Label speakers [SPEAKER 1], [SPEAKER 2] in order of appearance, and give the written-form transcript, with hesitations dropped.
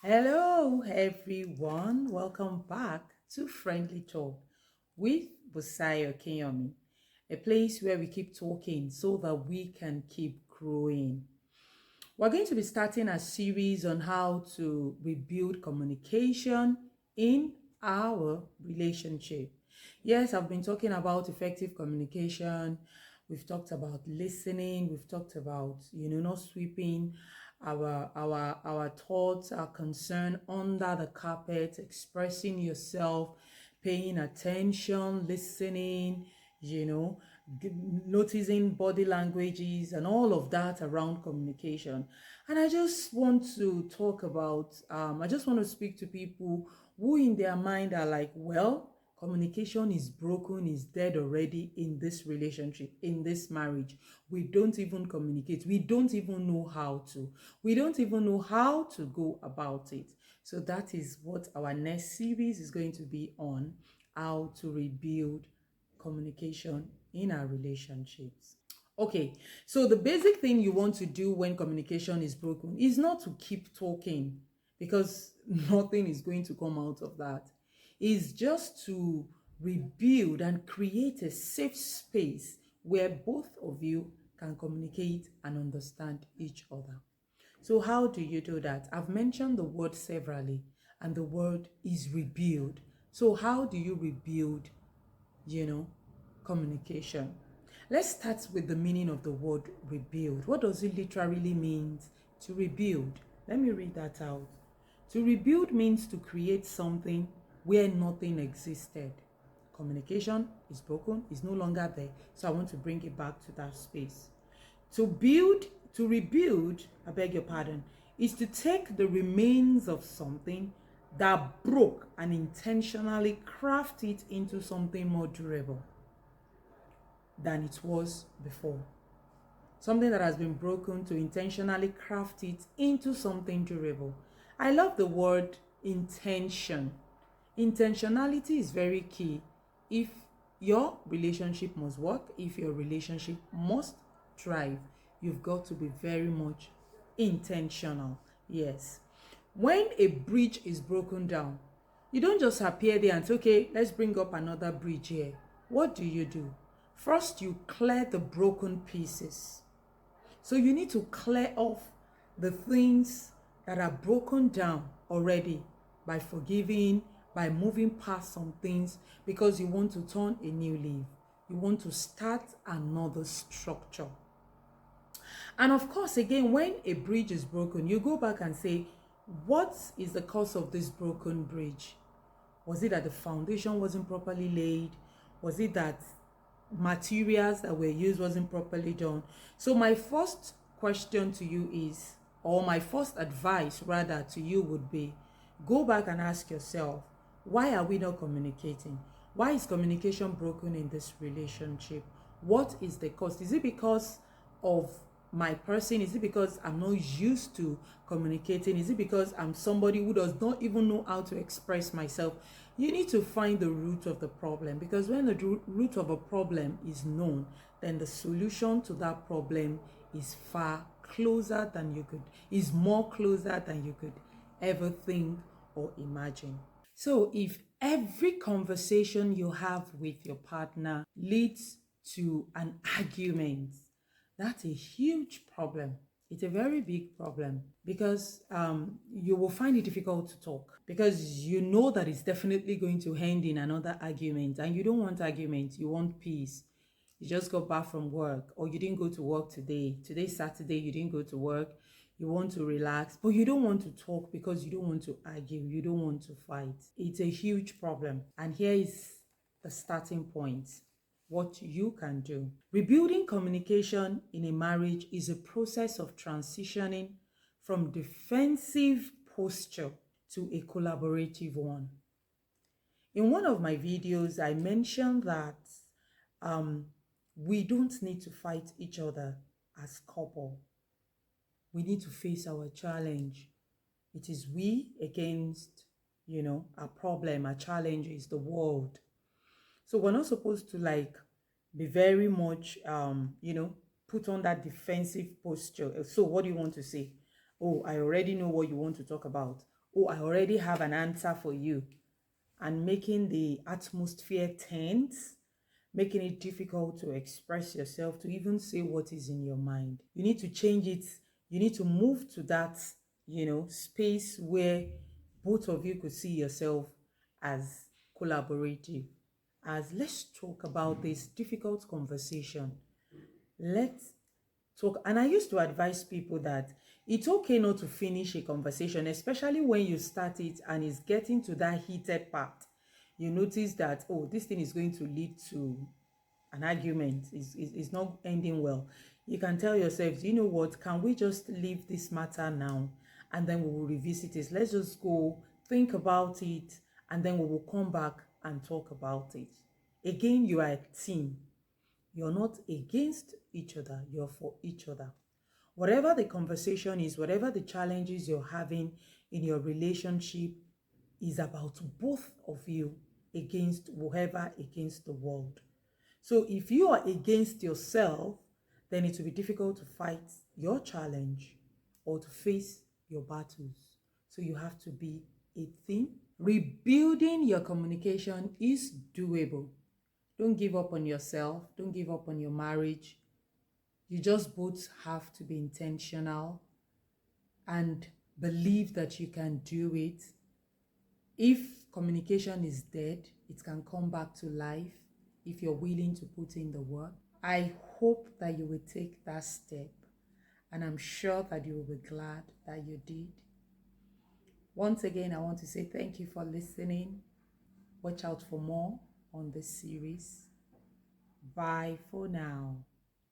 [SPEAKER 1] Hello, everyone. Welcome back to Friendly Talk with Busayo Kenyomi, a place where we keep talking so that we can keep growing. We're going to be starting a series on how to rebuild communication in our relationship. Yes, I've been talking about effective communication. We've talked about listening. We've talked about, not sweeping our thoughts, our concern under the carpet, expressing yourself, paying attention, listening, you know, noticing body languages and all of that around communication. And I just want to talk about, I just want to speak to people who in their mind are like, well, communication is broken, is dead already in this relationship, in this marriage. We don't even communicate. We don't even know how to. We don't even know how to go about it. So that is what our next series is going to be on, how to rebuild communication in our relationships. Okay, so the basic thing you want to do when communication is broken is not to keep talking because nothing is going to come out of that. It's just to rebuild and create a safe space where both of you can communicate and understand each other. So how do you do that? I've mentioned the word severally, and the word is rebuild. So how do you rebuild, you know, communication? Let's start with the meaning of the word rebuild. What does it literally mean to rebuild? Let me read that out. To rebuild means to create something where nothing existed. Communication is broken, is no longer there. So I want to bring it back to that space. To build, to rebuild, I beg your pardon, is to take the remains of something that broke and intentionally craft it into something more durable than it was before. Something that has been broken, to intentionally craft it into something durable. I love the word intention. Intentionality is very key. If your relationship must work, if your relationship must thrive, you've got to be very much intentional. Yes. When a bridge is broken down, you don't just appear there and say, okay, let's bring up another bridge here. What do? First, you clear the broken pieces. So you need to clear off the things that are broken down already by forgiving, by moving past some things, because you want to turn a new leaf. You want to start another structure. And of course, again, when a bridge is broken, you go back and say, what is the cause of this broken bridge? Was it that the foundation wasn't properly laid? Was it that materials that were used wasn't properly done? So my first question to you is, or my first advice rather to you would be, go back and ask yourself, why are we not communicating? Why is communication broken in this relationship? What is the cause? Is it because of my person? Is it because I'm not used to communicating? Is it because I'm somebody who does not even know how to express myself? You need to find the root of the problem, because when the root of a problem is known, then the solution to that problem is far closer than you could, is more closer than you could ever think or imagine. So if every conversation you have with your partner leads to an argument, that's a huge problem. It's a very big problem, because you will find it difficult to talk, because you know that it's definitely going to end in another argument, and you don't want argument, you want peace. You just got back from work, or you didn't go to work today. Today's Saturday, you didn't go to work. You want to relax, but you don't want to talk because you don't want to argue. You don't want to fight. It's a huge problem. And here is the starting point. What you can do. Rebuilding communication in a marriage is a process of transitioning from defensive posture to a collaborative one. In one of my videos, I mentioned that we don't need to fight each other as couple. We need to face our challenge. It is we against, our problem, our challenge is the world. So we're not supposed to be very much, put on that defensive posture. So what do you want to say? Oh, I already know what you want to talk about. oh, I already have an answer for you, and making the atmosphere tense, making it difficult to express yourself, to even say what is in your mind. You need to change it. You need to move to that, space where both of you could see yourself as collaborative. As let's talk about this difficult conversation. Let's talk. And I used to advise people that it's okay not to finish a conversation, especially when you start it and it's getting to that heated part. You notice that, oh, this thing is going to lead to an argument, is not ending well. You can tell yourself, you know what, can we just leave this matter now, and then we will revisit it. Let's just go think about it, and then we will come back and talk about it. Again, you are a team. You're not against each other, you're for each other. Whatever the conversation is, whatever the challenges you're having in your relationship, is about both of you against whoever, against the world. So if you are against yourself, then it will be difficult to fight your challenge or to face your battles. So you have to be a team. Rebuilding your communication is doable. Don't give up on yourself. Don't give up on your marriage. You just both have to be intentional and believe that you can do it. If communication is dead, it can come back to life if you're willing to put in the work. I hope that you will take that step, and I'm sure that you will be glad that you did. Once again, I want to say thank you for listening. Watch out for more on this series. Bye for now.